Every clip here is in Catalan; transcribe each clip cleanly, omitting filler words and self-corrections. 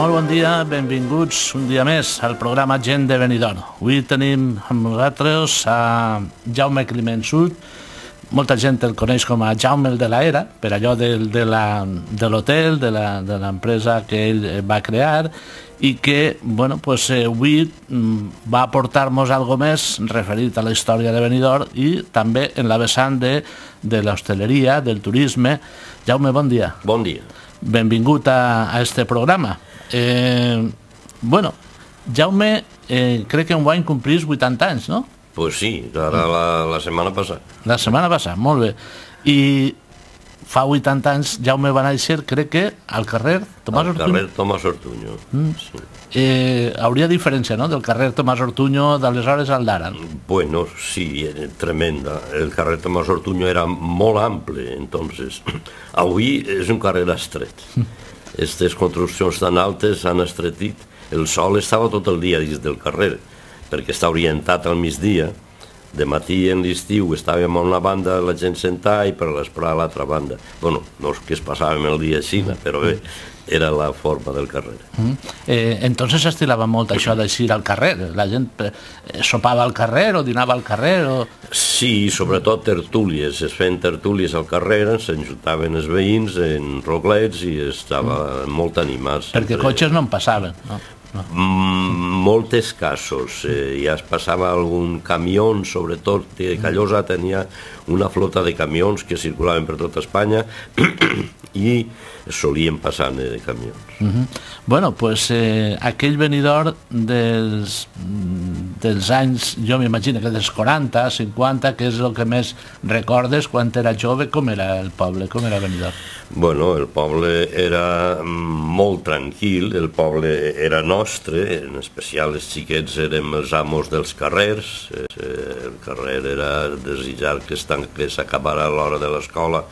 Molt bon dia, benvinguts un dia més al programa Gent de Benidorm. Avui tenim amb nosaltres a Jaume Climent Sud. Molta gent el coneix com a Jaume el de la Era, per allò de l'hotel, de l'empresa que ell va crear, i que avui va aportar-nos alguna més referit a la història de Benidorm i també en la vessant de l'hostaleria, del turisme. Jaume, bon dia. Bon dia. Benvingut a este programa. Jaume, crec que enguany complís 80 anys, no? Pues sí, ara la setmana passada. La setmana passada, molt bé. I fa 80 anys Jaume va néixer, crec que al carrer Tomàs Ortuño. Al carrer Tomàs Ortuño, sí. Hauria diferència, no?, del carrer Tomàs Ortuño d'aleshores al d'ara. Bueno, sí, tremenda. El carrer Tomàs Ortuño era molt ample, entonces. Avui és un carrer estret. Aquestes construccions tan altes s'han estretit. El sol estava tot el dia dins del carrer, perquè està orientat al migdia. De matí en l'estiu estàvem a una banda la gent sentada i per l'esprà a l'altra banda. Bueno, no és que es passàvem el dia així, però bé, era la forma del carrer. Entonces s'estilava molt això d'eixir al carrer? La gent sopava al carrer o dinava al carrer? Sí, sobretot tertúlies. Es feien tertúlies al carrer, s'enjuntaven els veïns en roglets i estava molt animats. Perquè cotxes no en passaven, no? Molts casos, ja es passava algun camió, sobretot Callosa tenia una flota de camions que circulaven per tota Espanya i solien passar de camions. Bueno, doncs aquell Benidorm dels anys, jo m'imagino que dels 40, 50, que és el que més recordes quan era jove, com era el poble, com era Benidorm? Bueno, el poble era molt tranquil, el poble era nostre, en especial els xiquets érem els amos dels carrers, el carrer era desitjar que s'acabara l'hora de l'escola,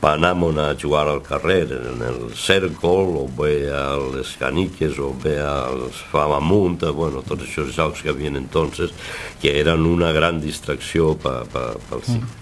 anàvem a jugar al carrer, en el cèrcol, o bé a les caniques, o bé als famamunt, bueno, tots aquests jocs que hi havia entonces, que eren una gran distracció pels xics.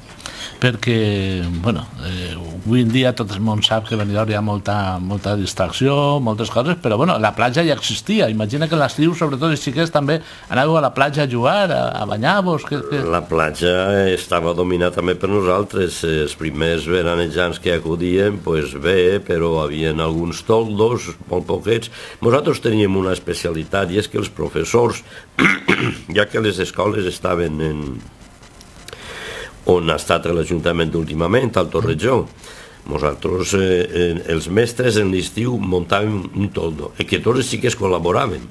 Perquè, avui en dia tot el món sap que a Benidorm hi ha molta distracció, moltes coses, però la platja ja existia. Imagina que a l'estiu, sobretot els xiquets, també anàveu a la platja a jugar, a banyar-vos. La platja estava dominada també per nosaltres. Els primers veranejants que acudien, bé, però hi havia alguns toldos, molt poquets. Nosaltres teníem una especialitat, i és que els professors, ja que les escoles estaven on ha estat l'Ajuntament últimament, al Torrejó. Nosaltres, els mestres en l'estiu muntàvem un toldo, que tots els xiquets col·laboraven,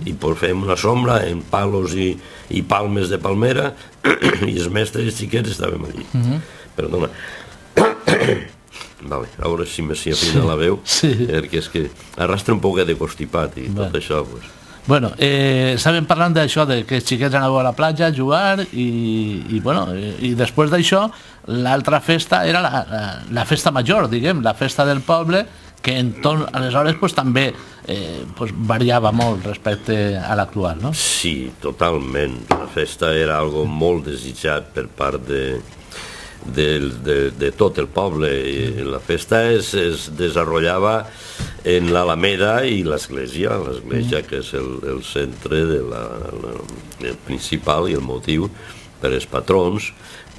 i fèiem una sombra en palos i palmes de palmera, i els mestres i els xiquets estàvem allí. Perdona. Vale, ara sí m'hi afina la veu, perquè és que arrastra un poquet de constipat i tot això, estàvem parlant d'això, que els xiquets anàveu a la platja a jugar i després d'això l'altra festa era la festa major, diguem, la festa del poble, que aleshores també variava molt respecte a l'actual, no? Sí, totalment. La festa era algo molt desitjat per part de tot el poble. La festa es desenvolupava en l'Alameda i l'església, que és el centre principal i el motiu per als patrons,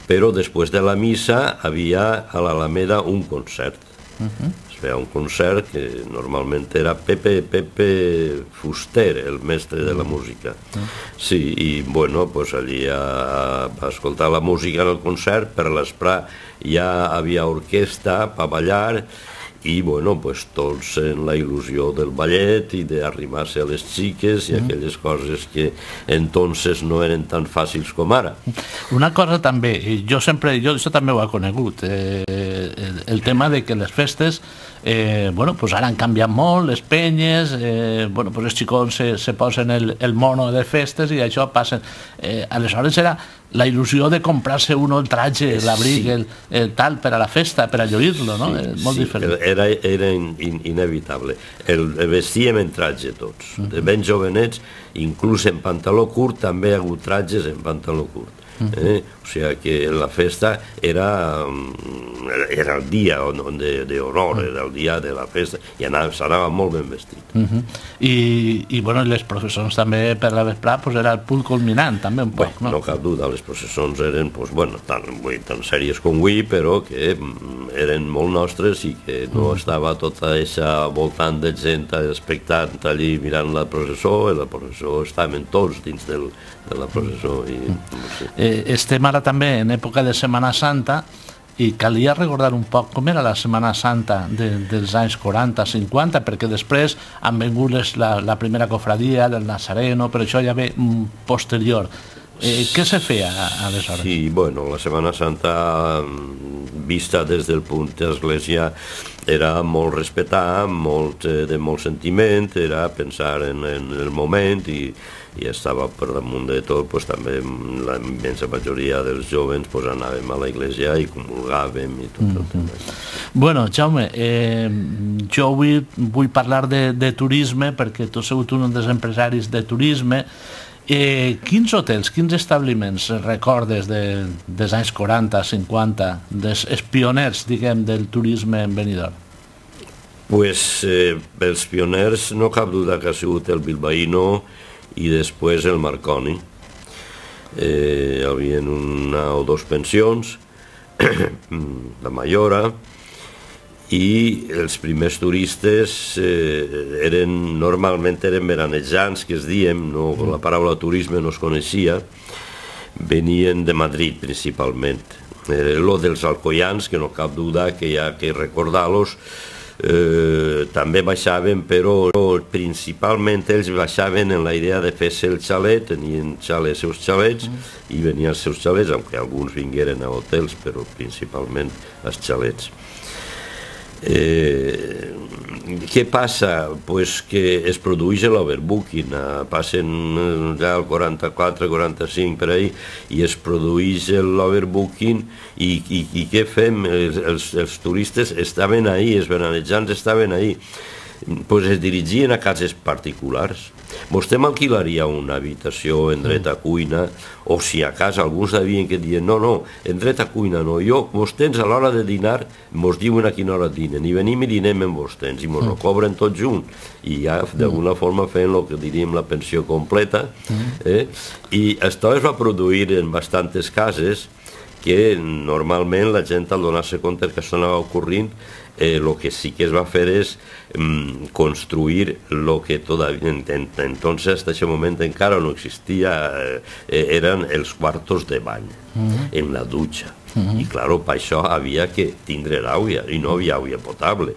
però després de la missa havia a l'Alameda un concert. Es feia un concert que normalment era Pepe Fuster, el mestre de la música. Sí, i allí a escoltar la música en el concert, per l'esprà ja havia orquestra per ballar, i tots en la il·lusió del ballet i d'arrimar-se a les xiques i aquelles coses que entonces no eren tan fàcils com ara. Una cosa també, jo això també ho he conegut, el tema de que les festes ara han canviat molt, les penyes, els xicons se posen el mono de festes i això passa. Aleshores era la il·lusió de comprar-se el traje, l'abric, el tal, per a la festa, per a lluir-lo, no? Molt diferent. Era inevitable. El vestíem en traje tots. De ben jovenets, inclús en pantaló curt, també hi ha hagut trajes en pantaló curt. O sigui que la festa era dia d'honor, era el dia de la festa, i s'anava molt ben vestit. I bueno, les processons també per la vesprà era el punt culminant, també un poc, no? No cap duda, les processons eren tan sèries com avui, però que eren molt nostres i que no estava tota aquesta voltant de gent expectant allí mirant la processó, i la processó estaven tots dins de la processó. Estem ara també en època de Setmana Santa i calia recordar un poc com era la Setmana Santa dels anys 40-50, perquè després han vengut la primera cofradia del Nazareno, però això ja ve posterior. Què se feia aleshores? Sí, bueno, la Setmana Santa vista des del punt d'església era molt respetar, de molt sentiment, era pensar en el moment i estava per damunt de tot, també la immensa majoria dels jovens anàvem a la iglesia i comulgàvem i tot el tema. Bueno, Jaume, jo vull parlar de turisme perquè tu has sigut un dels empresaris de turisme. Quins hotels, quins establiments recordes dels anys 40-50, dels pioners, diguem, del turisme en Benidorm? Pues els pioners no cap duda que ha sigut el Bilbaíno i després el Marconi. Hi havia una o dos pensions, la Mallora, i els primers turistes normalment eren veranejants, que es diem, la paraula turisme no es coneixia, venien de Madrid principalment. Lo dels alcoians, que no cap duda que hi ha que recordar-los, també baixaven, però principalment ells baixaven en la idea de fer-se el xalet, tenien els seus xalets i venien els seus xalets, aunque alguns vingueren a hotels, però principalment els xalets. Què passa? Pues que es produeix l'overbooking, passen ja el 44-45 per ahí i es produeix l'overbooking i què fem? Els turistes estaven ahí, els veranejants estaven ahí, pues es dirigien a cases particulars. Vostè m'alquilaria una habitació en dret a cuina, o si a casa alguns sabien que diuen no, en dret a cuina no, vostès a l'hora de dinar mos diuen a quina hora dinen, i venim i dinem amb vostès, i mos ho cobren tot junt, i ja d'alguna forma feien el que diríem la pensió completa, i això es va produir en bastantes cases, que normalment la gent al donar-se compte que això anava ocorrint, el que sí que es va fer és construir lo que entonces hasta ese momento encara no existia, eren els quartos de bany en la dutxa, i claro, per això havia que tindre aigua i no havia aigua potable.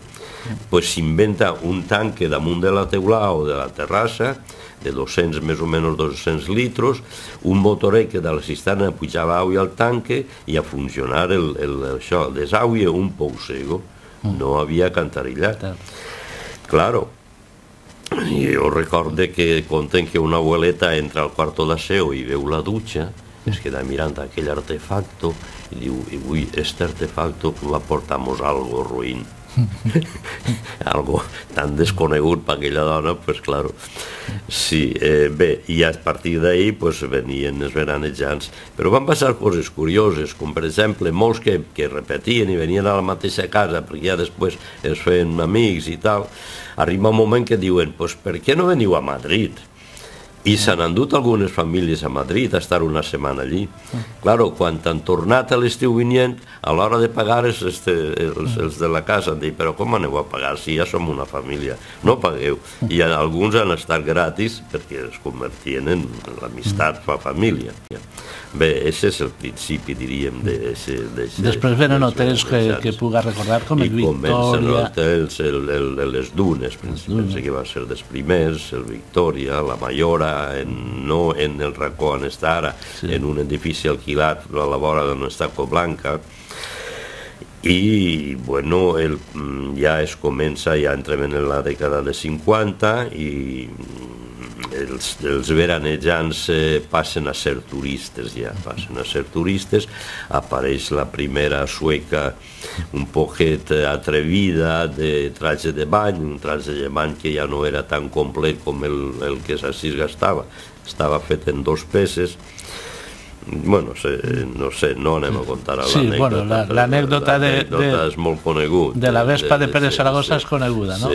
Pues s'inventa un tanque damunt de la teulada o de la terrassa de 200, més o menys 200 litros, un motoret que de la cisterna pujava aigua al tanque i a funcionar això, desaigua un pou seco. No havia cantarillat. Claro, jo recorde que conten que una abueleta entra al cuarto d'aseo i veu la dutxa, es queda mirant aquell artefacto i diu, avui este artefacto l'aportamos algo ruïn. Algo tan desconegut per aquella dona, pues claro. Sí, bé, i a partir d'ahí venien els veranejants, però van passar coses curioses, com per exemple molts que repetien i venien a la mateixa casa perquè ja després es feien amics i tal. Arriba un moment que diuen, pues per què no veniu a Madrid? I s'han endut algunes famílies a Madrid a estar una setmana allí. Claro, quan han tornat a l'estiu vinent, a l'hora de pagar els de la casa han dit, però com aneu a pagar si ja som una família? No pagueu. I alguns han estat gratis perquè es convertien en l'amistat per família. Bé, aquest és el principi, diríem, després venen hotels que puga recordar com el Victòria. I comencen hotels, les Dunes, penso que va ser dels primers, el Victòria, la Mallora, no en el racó on està ara, en un edifici alquilat a la vora d'on està Coblanca. I, bueno, ja es comença, ja entrem en la dècada de 50 i els veranejants passen a ser turistes, apareix la primera sueca un poquet atrevida de traje de bany, un traje de bany que ja no era tan complet com el que s'ací gastava, estava fet en 2 peces, Bueno, no sé, no anem a contar sí, l'anècdota. Bueno, l'anècdota és molt conegut. De la Vespa de Pere Saragossa és coneguda, no?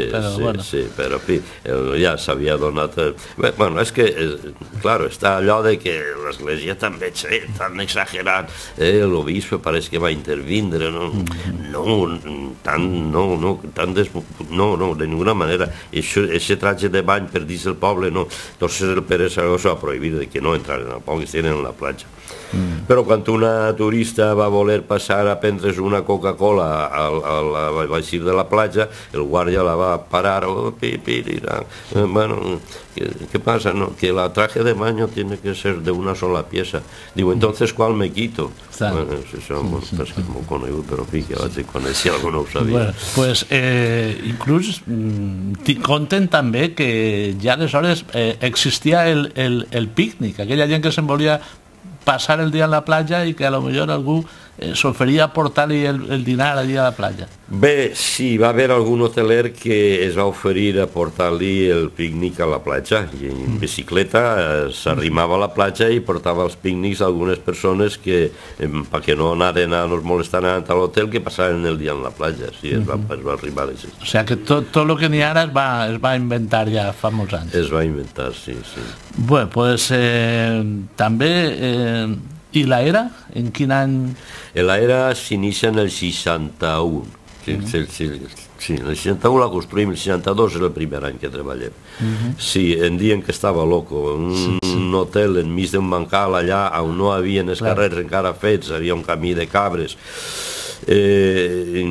Sí, però en fi, ja s'havia donat... Bueno, és que, clar, està allò de que l'Església també és tan exagerat, l'obisbe pareix que va intervindre, no, de ninguna manera. Aquest traje de bany per dins del poble, no. Entonces el Pere Saragossa va prohibir que no entraren al poble, que estiguin en la platja. Però quan una turista va voler passar a prendre's una Coca-Cola al baixir de la platja, el guàrdia la va parar. Bueno, ¿qué pasa? No, que la traje de baño tiene que ser de una sola pieza. Digo, entonces, ¿cuál me quito? Bueno, això és molt conegut, però fi, que vaig conèixer, algú no ho sabia. Bueno, pues, inclús conten també que ja aleshores existia el pícnic, aquella gent que se'n volia passar el dia a la platja i que a lo millor algú s'oferia a portar-li el dinar allí a la platja. Bé, sí, va haver algun hoteler que es va oferir a portar-li el pícnic a la platja i en bicicleta s'arrimava a la platja i portava els pícnics a algunes persones que, perquè no anaren a nos molestar a l'hotel, que passaven el dia en la platja. Sí, es va arribar així. O sigui que tot el que n'hi ara es va inventar ja fa molts anys. Es va inventar, sí. Bé, doncs també... I l'era? En quin any? L'era s'inicia en el 61. Sí, en el 61 la construïm, el 62 és el primer any que treballem. Sí, em diuen que estava loco. Un hotel enmig d'un bancal allà on no havien els carrers encara fets, havia un camí de cabres. I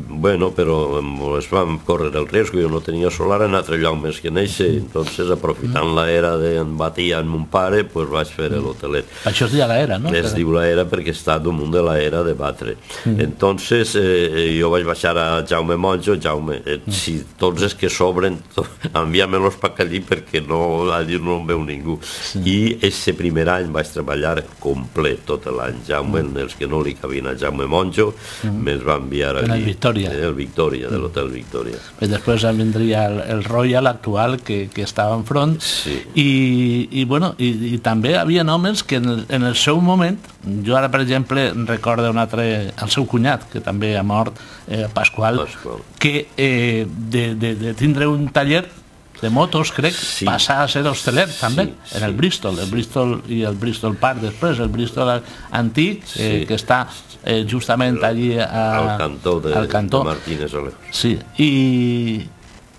bueno, però es vam córrer el risc, jo no tenia solar en altre lloc més que néixer, entonces aprofitant l'era d'en batia en mon pare, pues vaig fer l'hotelet. Això es diu l'era, no? Es diu l'era perquè està damunt de l'era de batre. Entonces jo vaig baixar a Jaume Monjo. Jaume, si tots els que sobren envia-me-los per allí perquè allí no en veu ningú. I aquest primer any vaig treballar complet tot l'any. Jaume, els que no li cabien a Jaume Monjo, me'ls va enviar allí. El Victòria. El Victòria, de l'hotel Victòria. Després vindria el Royal actual, que estava enfront, i també hi havia homes que en el seu moment, jo ara per exemple recordo el seu cunyat, que també ha mort, Pasqual, que de tindre un taller de motos, crec, passar a ser hosteler també, en el Bristol i el Bristol Park després, el Bristol antic, que està justament allí al cantó de Martínez Olejos. Sí,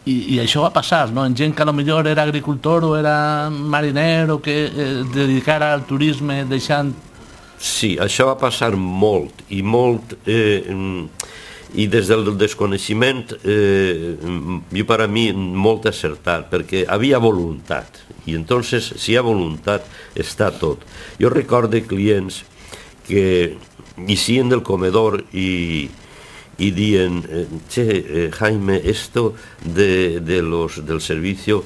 i això va passar, no? En gent que potser era agricultor o era mariner o que dedicara al turisme deixant... Sí, això va passar molt, i molt... I des del desconeixement, jo per a mi molt acertat, perquè havia voluntat, i entonces si hi ha voluntat està tot. Jo recordo clients que eixien del comedor i dien, Jaime, esto del servicio,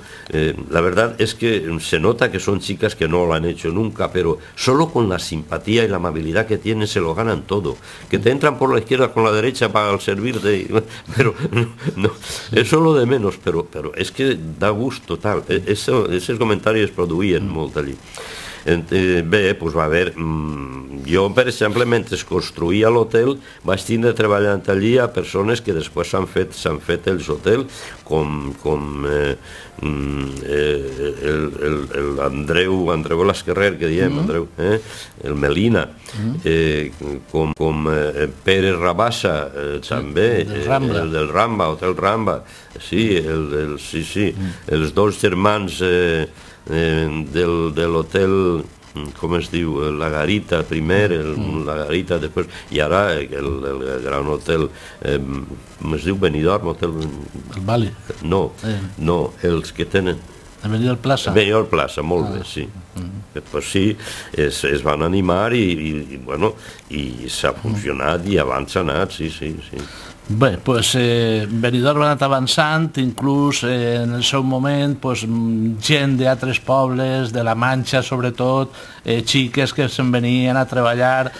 la verdad es que se nota que son chicas que no lo han hecho nunca, pero solo con la simpatía y la amabilidad que tienen se lo ganan todo. Que te entran por la izquierda con la derecha para servirte, pero no, eso lo de menos, pero es que da gusto, tal. Esos comentarios es produïen molt allí. Bé, doncs va haver... Jo, per exemple, mentre es construïa l'hotel, vaig tindre treballant allí a persones que després s'han fet els hotels, com l'Andreu Lasquerrer, que diem, el Melina, com Pere Rabassa, també, el del Ramba, Hotel Ramba, sí, els dos germans de l'hotel, com es diu, la Garita primer, la Garita després, i ara el gran hotel, com es diu, Benidorm, hotel... El Bali? No, els que tenen... El Benidorm Plaza? Benidorm Plaza, molt bé, sí. Després sí, es van animar i s'ha funcionat i abans s'ha anat, sí. Bé, doncs Benidorm ha anat avançant, inclús en el seu moment gent d'altres pobles, de la Manxa sobretot, xiques que se'n venien a treballar,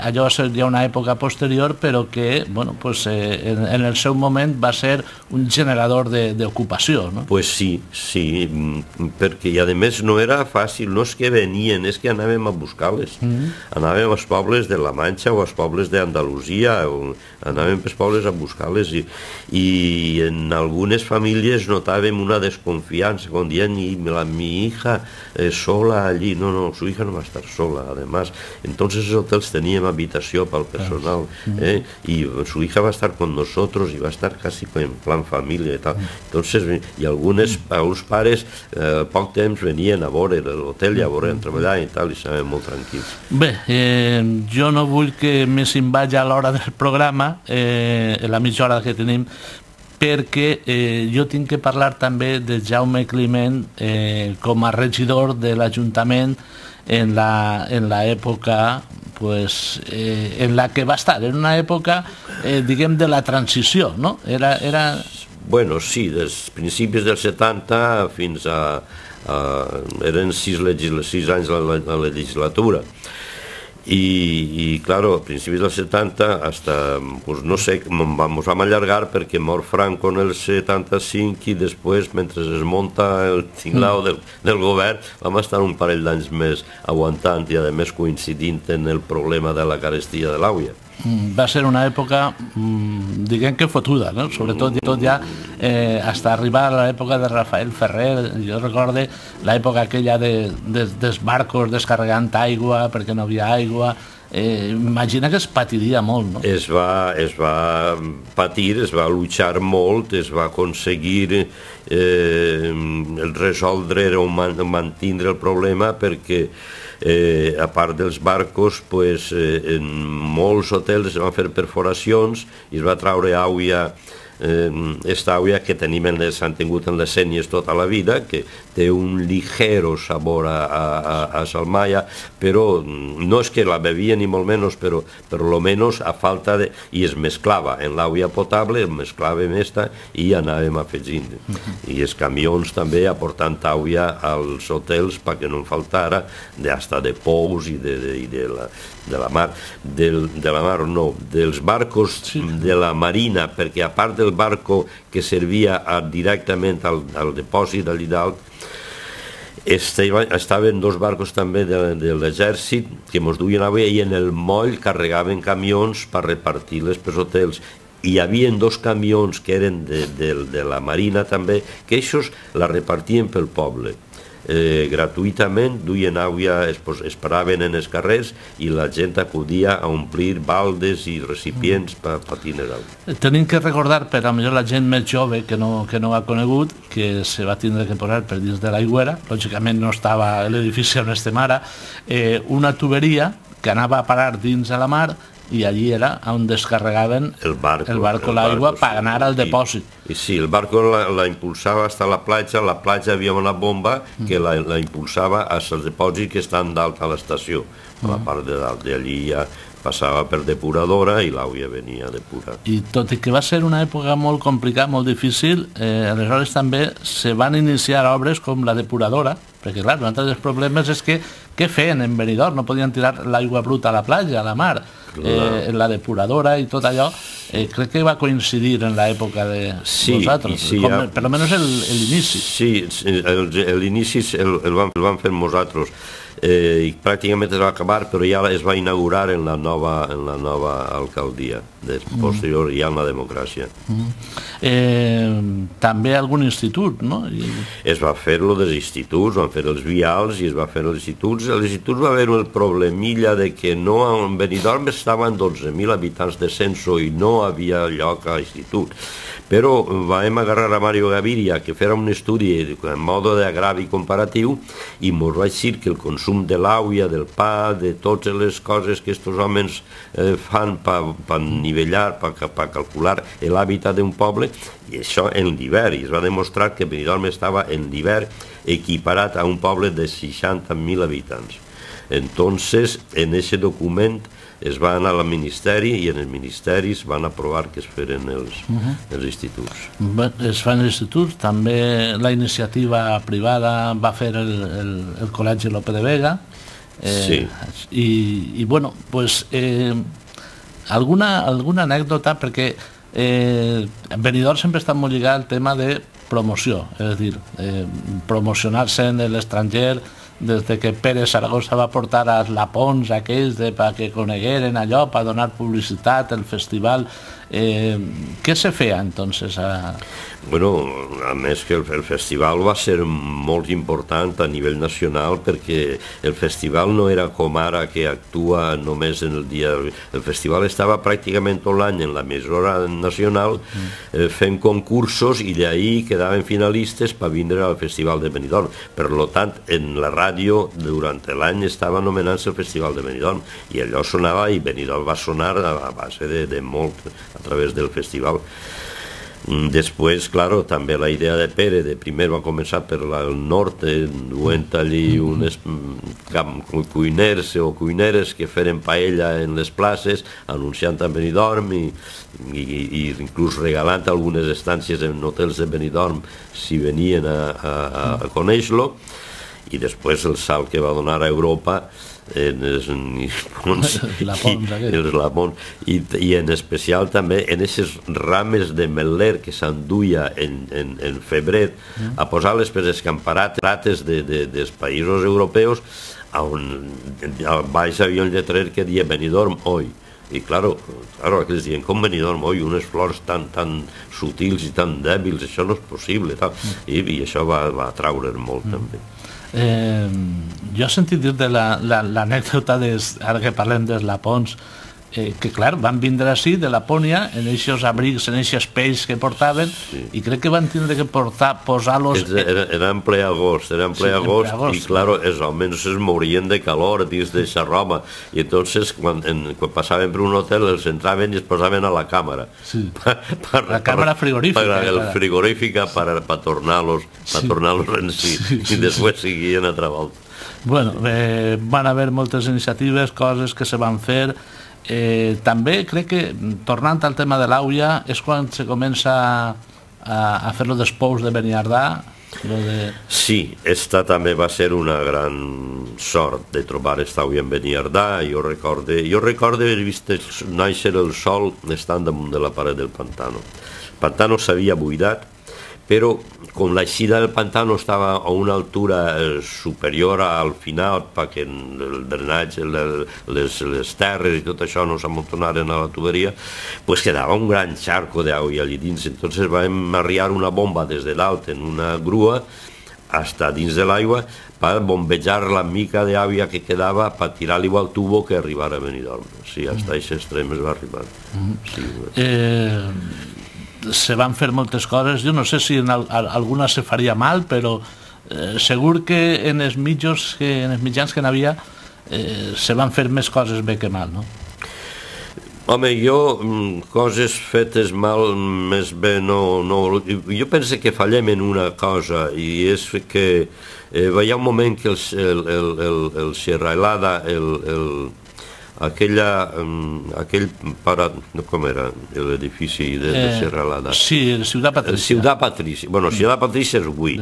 allò seria una època posterior, però que en el seu moment va ser un generador d'ocupació, no? Pues sí, perquè a més no era fàcil, no és que venien, és que anàvem a buscar-les. Anàvem als pobles de la Manxa o als pobles d'Andalusia, anàvem pels pobles a buscar-les i en algunes famílies notàvem una desconfiança, quan dient mi hija sola allí, no, su hija no va a estar sola, además, entonces los hoteles tenían habitación para el personal, y su hija va a estar con nosotros y va a estar casi en plan familia y tal. Entonces, y algunos pares poc temps venien a veure l'hotel i a veure treballar i tal, i estaven molt tranquils. Bé, jo no vull que me se'n vagi a l'hora del programa, la mitja hora que tenim, perquè jo tinc que parlar també de Jaume Climent com a regidor de l'Ajuntament en l'època en la que va estar, en una època, diguem, de la transició, no? Bueno, sí, dels principis dels 70 fins a... eren 6 anys la legislatura. Y claro, a principios del 70 hasta, pues no sé, vamos a allargar perquè mor Franco en el 75 i després, mentre es monta el tinglao del govern, vam estar un parell d'anys més aguantant i a més coincidint en el problema de la carestia de l'àvia. Va ser una època, diguem que fotuda, no? Sobretot ja fins a arribar a l'època de Rafael Ferrer. Jo recordo l'època aquella dels barcos descarregant aigua perquè no havia aigua. Imagina que es patiria molt, no? Es va patir, es va luchar molt, es va aconseguir resoldre o mantindre el problema perquè a part dels barcos, en molts hotels es van fer perforacions i es va traure àvia, esta àvia que s'han tingut en les sènies tota la vida, que té un ligero sabor a salmaia, però no és que la bevia ni molt menys, però per lo menos a falta de... i es mesclava en l'àvia potable, mesclàvem esta i anàvem afegint. I els camions també aportant àvia als hotels perquè no en faltara, hasta de pous i de la mar, dels barcos de la marina, perquè a part del barco que servia directament al depòsit allà dalt, estaven 2 barcos també de l'exèrcit que ens duien avui i en el moll carregaven camions per repartir-les pels hotels. Hi havia 2 camions que eren de la marina també, que aquests la repartien pel poble. Gratuïtament, duien àvia, esperaven en els carrers i la gent acudia a omplir baldes i recipients per tindre àvia. Tenim que recordar, per a la gent més jove que no ha conegut, que se va tindre que posar per dins de l'aigüera, lògicament no estava l'edifici on estem ara, una tuberia que anava a parar dins a la mar i allí era on descarregaven el barco l'aigua per anar al depòsit. I sí, el barco la impulsava fins a la platja hi havia una bomba que la impulsava als depòsits que estan dalt a l'estació. A la part de dalt, d'allí ja passava per depuradora i l'àvia venia a depurar. I tot i que va ser una època molt complicada, molt difícil, aleshores també se van iniciar obres com la depuradora, perquè clar, un altre dels problemes és que què feien en Benidorm? No podien tirar l'aigua bruta a la platja, a la mar. La depuradora i tot allò, crec que va coincidir en l'època de vosaltres, per almenys l'inici. Sí, l'inici el vam fer nosaltres. I pràcticament es va acabar, però ja es va inaugurar en la nova alcaldia, posterior ja en la democràcia. També algun institut, no? Es va fer lo dels instituts, van fer els vials i es va fer els instituts. A l'institut va haver el problemilla de que en Benidorm estaven 12.000 habitants de censo i no havia lloc a institut. Però vam agarrar a Mario Gaviria que fera un estudi en modo d'agravi comparatiu i ens va dir que el consum de l'àvia, del pa, de totes les coses que aquests homes fan per nivellar, per calcular l'hàbitat d'un poble, i això en l'hivern, i es va demostrar que Benidorm estava en l'hivern equiparat a un poble de 60.000 habitants. Entonces, en aquest document es va anar al Ministeri i en els ministeris van aprovar que es feren els instituts. Es fan els instituts, també la iniciativa privada va fer el Col·legi Lope de Vega, Sí. I bueno, pues alguna anècdota, perquè Benidorm sempre està molt lligat al tema de promoció, és a dir, promocionar-se en l'estranger, des que Pere Saragossa va portar als lapons aquells perquè conegueren allò, per donar publicitat al festival. Què se feia entonces? Bueno, a més que el festival va ser molt important a nivell nacional, perquè el festival no era com ara que actua només en el dia. El festival estava pràcticament tot l'any en l'emissora nacional fent concursos i d'ahí quedaven finalistes per vindre al festival de Benidorm. Per tant, en la ràdio durant l'any estava anomenant-se el festival de Benidorm i allò sonava i Benidorm va sonar a base de molt a través del festival. Després, claro, també la idea de Pere, de primer va començar per el nord, duent allí uns cuiners o cuineres que feren paella en les places, anunciant a Benidorm i inclús regalant algunes estàncies en hotels de Benidorm si venien a conèixer-lo. I després el salt que va donar a Europa en els lapons i en especial també en aquestes rames de meler que s'enduia en febrer a posar-les per escamparates dels països europeus, on baix havia un lletrer que deia Benidorm hoy. I claro, aquells diuen, com Benidorm hoy, unes flors tan sutils i tan dèbils, això no és possible. I això va atraure molt també. Jo he sentit dir de l'anècdota, ara que parlem dels lapons, que clar, van vindre així de Lapònia en aquests abrics, en aquests pells que portaven, i crec que van tindre que posar-los... Era en ple agost, i clar, els homes es morien de calor dins d'aquesta roba, i entonces quan passaven per un hotel els entraven i es posaven a la càmera. La càmera frigorífica. El frigorífica per tornar-los en si, i després seguien a altra volta. Bueno, van haver moltes iniciatives, coses que se van fer. També crec que, tornant al tema de l'Àuia, és quan se comença a fer-lo dels pous de Beniardà. Sí, esta també va ser una gran sort de trobar esta Àuia en Beniardà. Jo recorde haver vist néixer el sol estant damunt de la paret del pantano. El pantano s'havia buidat, però com l'eixida del pantano estava a una altura superior al final perquè el drenatge, les terres i tot això no s'amuntonaren a la tuberia, pues quedava un gran charco d'aigua allí dins. Entonces vam arriar una bomba des de dalt en una grua hasta dins de l'aigua per bombejar la mica d'aigua que quedava per tirar-li al tubo que arribara a Benidorm. Sí, hasta aquest extrem es va arribar. Se van fer moltes coses, jo no sé si en alguna se faria mal, però segur que en els mitjans que n'havia se van fer més coses bé que mal, no? Home, jo coses fetes mal més bé no... Jo penso que fallem en una cosa, i és que hi ha un moment que el Sierra Helada, aquell parat, com era l'edifici de Sierra Helada? Sí, Ciutat Patricia. Ciutat Patricia. Bueno, Ciutat Patricia és avui.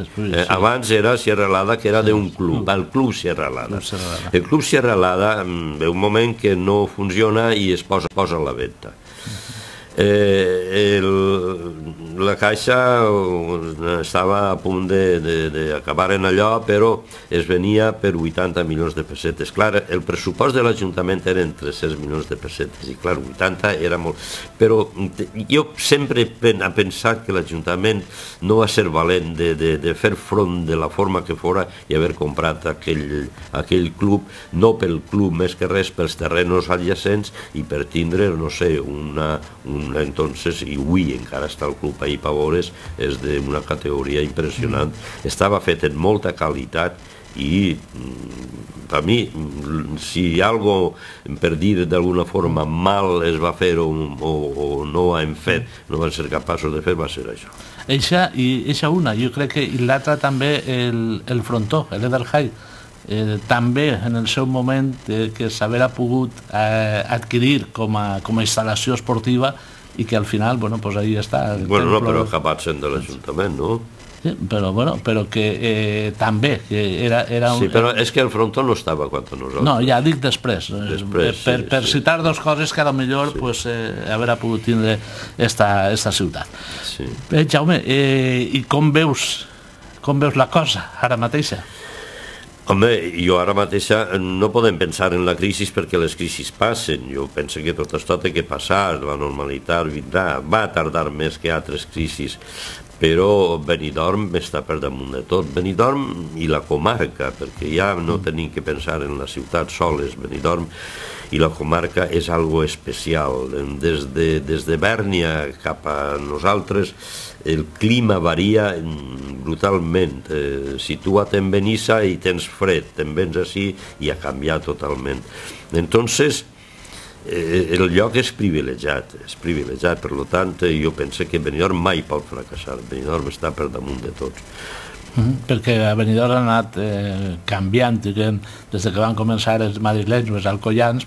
Abans era Sierra Helada, que era d'un club, el Club Sierra Helada. El Club Sierra Helada ve un moment que no funciona i es posa a la venda. La Caixa estava a punt d'acabar en allò, però es venia per 80 milions de pessetes. Clar, el pressupost de l'Ajuntament eren 300 milions de pessetes, i clar, 80 era molt... Però jo sempre he pensat que l'Ajuntament no va ser valent de fer front de la forma que fora i haver comprat aquell club, no pel club més que res, pels terrenos adjacents i per tindre, no sé, entonces, i avui encara està el club ahí per veure's, és d'una categoria impressionant. Estava fet en molta qualitat i per mi, si algo, per dir d'alguna forma, mal es va fer o no hem fet, no van ser capaços de fer, va ser això. Eixa una, jo crec que l'altra també el frontó, l'Ederhai, també en el seu moment que s'haver pogut adquirir com a instal·lació esportiva i que al final, bueno, pues ahí està. Bueno, no, però acabat sent de l'Ajuntament, no? Sí, però, bueno, però que també que era un... Sí, però és que el frontó no estava quan nosaltres. No, ja dic després. Per citar dos coses que a lo millor haurà pogut tindre esta ciutat. Sí. Jaume, i com veus la cosa ara mateixa? Home, jo ara mateixa no podem pensar en la crisi perquè les crisis passen. Jo penso que tot això té que passar, la normalitat vindrà, va tardar més que altres crisis, però Benidorm està per damunt de tot. Benidorm i la comarca, perquè ja no tenim que pensar en la ciutat soles. Benidorm i la comarca és algo especial. Des de Bèrnia cap a nosaltres el clima varia brutalment. Si tu en Benissa i tens fred, te'n vens així i ha canviat totalment. Entonces, el lloc és privilegiat, per tant, jo penso que Benidorm mai pot fracassar. Benidorm està per damunt de tots. Perquè a Benidorm ha anat canviant, des que van començar els madrilenys, els alcoians,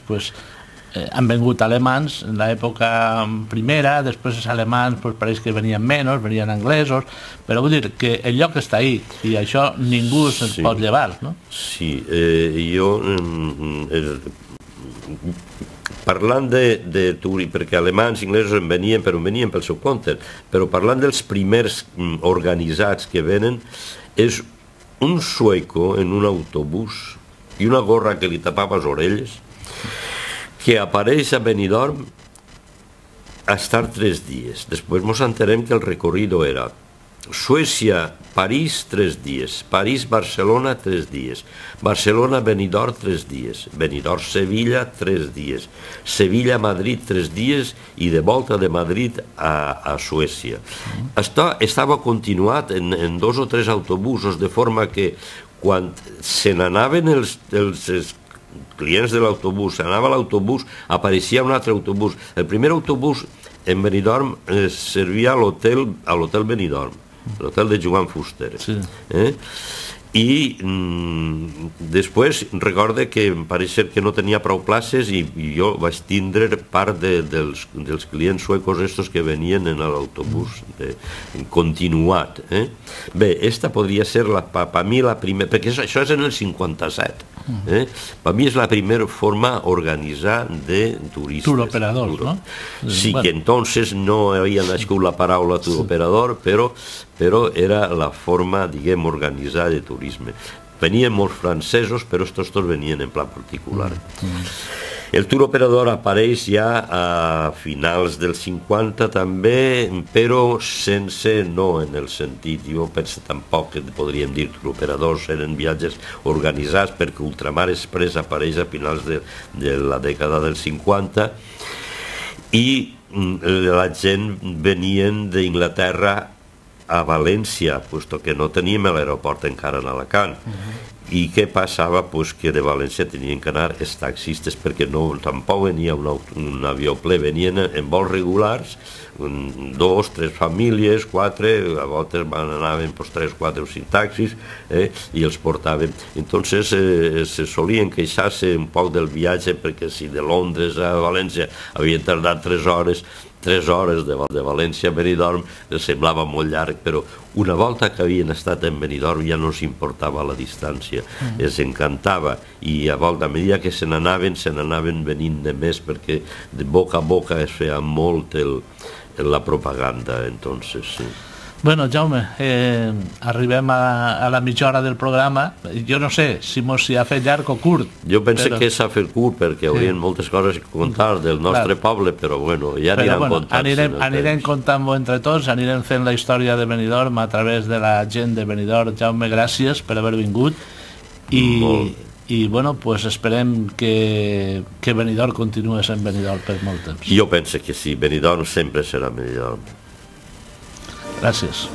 han vengut alemans en l'època primera, després els alemans pareix que venien menys, venien anglesos, però vull dir que el lloc està ahí i això ningú se'n pot llevar, no? Sí, jo... Parlant de turisme, perquè alemans i inglesos en venien, però venien pel seu compte, però parlant dels primers organitzats que venen, és un sueco en un autobús i una gorra que li tapava les orelles, que apareix a Benidorm a estar 3 dies. Després ens enterem que el recorrido era Suècia, París, 3 dies. París, Barcelona, 3 dies. Barcelona, Benidorm, 3 dies. Benidorm, Sevilla, 3 dies. Sevilla, Madrid, 3 dies i de volta de Madrid a Suècia. Estava continuat en 2 o 3 autobusos, de forma que quan se n'anaven els clients de l'autobús, s'anava a l'autobús, apareixia un altre autobús. El primer autobús en Benidorm servia a l'hotel Benidorm, l'hotel de Joan Fuster. I després recorde que em pareix ser que no tenia prou places i jo vaig tindre part dels clients suecos estos que venien en l'autobús continuat. Bé, esta podria ser per mi la primera, perquè això és en el 57. Per mi és la primera forma organitzar de turistes. Turoperadors, no? Sí, que entonces no havia nascut la paraula turoperador, però era la forma, diguem, organitzada de turisme. Venien molts francesos, però estos venien en pla particular. El turoperador apareix ja a finals dels 50 també, però no en el sentit, jo penso tampoc que podríem dir turoperadors, eren viatges organitzats, perquè Ultramar Express apareix a finals de la dècada dels 50 i la gent venien d'Inglaterra a València, puesto que no teníem l'aeroport encara en Alacant. I què passava? Que de València tenien que anar els taxistes, perquè tampoc venia un avió ple, venien en vols regulars, 2, 3 famílies, 4, a voltes anaven 3, 4 o 5 taxis i els portaven. Entonces se solien queixar-se un poc del viatge, perquè si de Londres a València havien tardat 3 hores, 3 hores de València a Benidorm els semblava molt llarg, però una volta que havien estat en Benidorm ja no els importava la distància, els encantava, i a mesura que se n'anaven venint de més, perquè de boca a boca es feia molt la propaganda, entonces, sí. Bueno, Jaume, arribem a la mitja hora del programa. Jo no sé si s'hi ha fet llarg o curt. Jo penso que s'ha fet curt, perquè haurien moltes coses a contar del nostre poble, però bueno, ja anirem contant. Anirem contant-ho entre tots, anirem fent la història de Benidorm a través de la gent de Benidorm. Jaume, gràcies per haver vingut. I bueno, pues esperem que Benidorm continuï sent Benidorm per molt temps. Jo penso que sí, Benidorm sempre serà Benidorm. Gràcies.